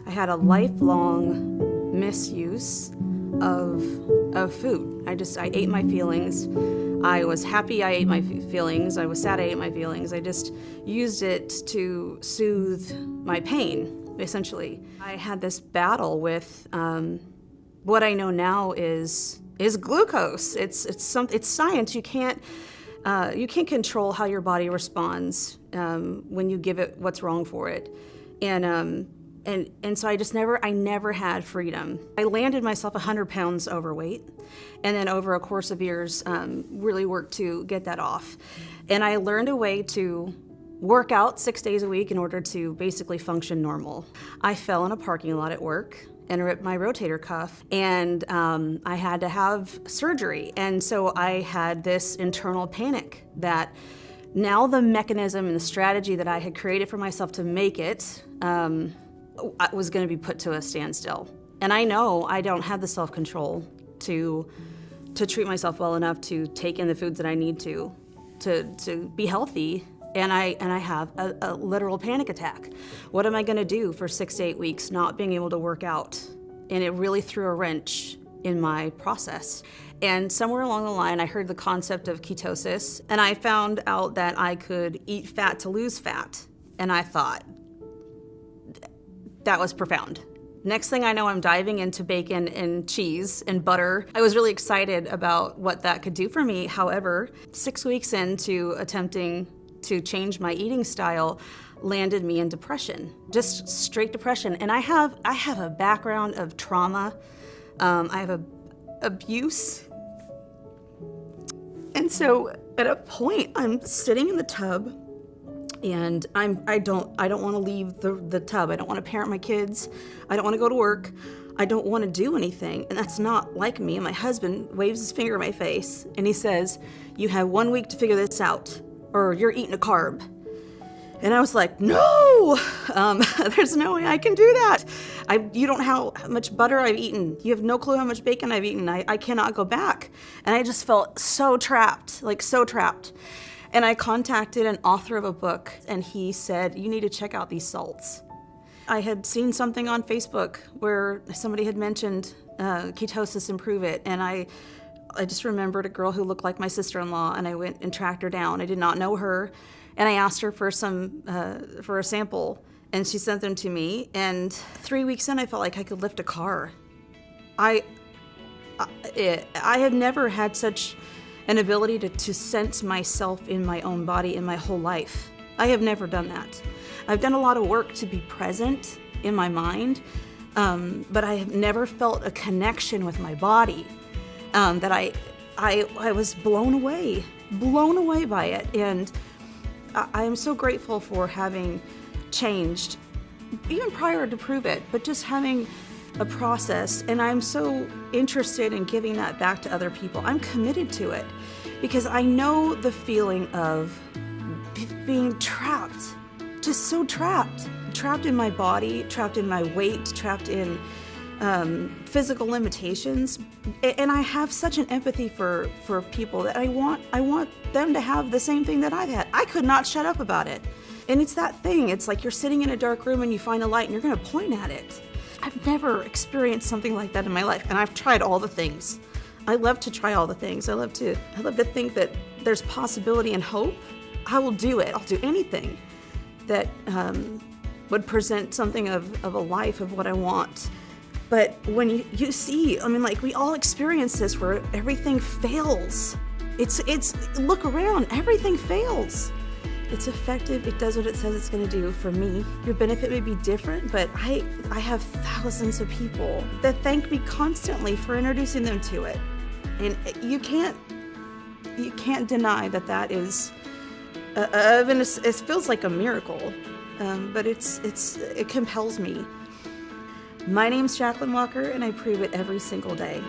I had a lifelong misuse of food. I ate my feelings. I was happy, I ate my feelings. I was sad, I ate my feelings. I just used it to soothe my pain, essentially. I had this battle with what I know now is glucose. It's science. You can't control how your body responds when you give it what's wrong for it, and so I never had freedom. I landed myself 100 pounds overweight, and then over a course of years, really worked to get that off. And I learned a way to work out 6 days a week in order to basically function normal. I fell in a parking lot at work and ripped my rotator cuff, and I had to have surgery. And so I had this internal panic that now the mechanism and the strategy that I had created for myself to make it was going to be put to a standstill. And I know I don't have the self-control to treat myself well enough to take in the foods that I need to be healthy. And I have a literal panic attack. What am I going to do for 6 to 8 weeks not being able to work out? And it really threw a wrench in my process. And somewhere along the line, I heard the concept of ketosis, and I found out that I could eat fat to lose fat. And I thought, that was profound. Next thing I know, I'm diving into bacon and cheese and butter. I was really excited about what that could do for me. However, 6 weeks into attempting to change my eating style landed me in depression, just straight depression. And I have a background of trauma. I have abuse. And so at a point, I'm sitting in the tub, and I don't want to leave the tub. I don't want to parent my kids. I don't want to go to work. I don't want to do anything. And that's not like me. And my husband waves his finger in my face, and he says, "You have 1 week to figure this out, or you're eating a carb." And I was like, no, there's no way I can do that. You don't know how much butter I've eaten. You have no clue how much bacon I've eaten. I cannot go back. And I just felt so trapped, like so trapped. And I contacted an author of a book, and he said, "You need to check out these salts." I had seen something on Facebook where somebody had mentioned ketosis and Pruvit, and I just remembered a girl who looked like my sister-in-law, and I went and tracked her down. I did not know her, and I asked her for a sample, and she sent them to me. And 3 weeks in, I felt like I could lift a car. I have never had such an ability to sense myself in my own body in my whole life. I have never done that. I've done a lot of work to be present in my mind, but I have never felt a connection with my body. That I was blown away by it. And I am so grateful for having changed, even prior to Pruvit, but just having a process. And I'm so interested in giving that back to other people. I'm committed to it because I know the feeling of being trapped, just so trapped in my body, trapped in my weight, trapped in physical limitations. And I have such an empathy for people that I want them to have the same thing that I've had. I could not shut up about it. And it's that thing. It's like you're sitting in a dark room and you find a light and you're going to point at it. I've never experienced something like that in my life, and I've tried all the things. I love to try all the things. I love to think that there's possibility and hope. I will do it. I'll do anything that would present something of a life of what I want. But when you see, I mean, like, we all experience this where everything fails. It's look around, everything fails. It's effective, it does what it says it's gonna do for me. Your benefit may be different, but I have thousands of people that thank me constantly for introducing them to it. And you can't deny that is, it feels like a miracle, but it compels me. My name's Jaclyn Walker, and I prove it every single day.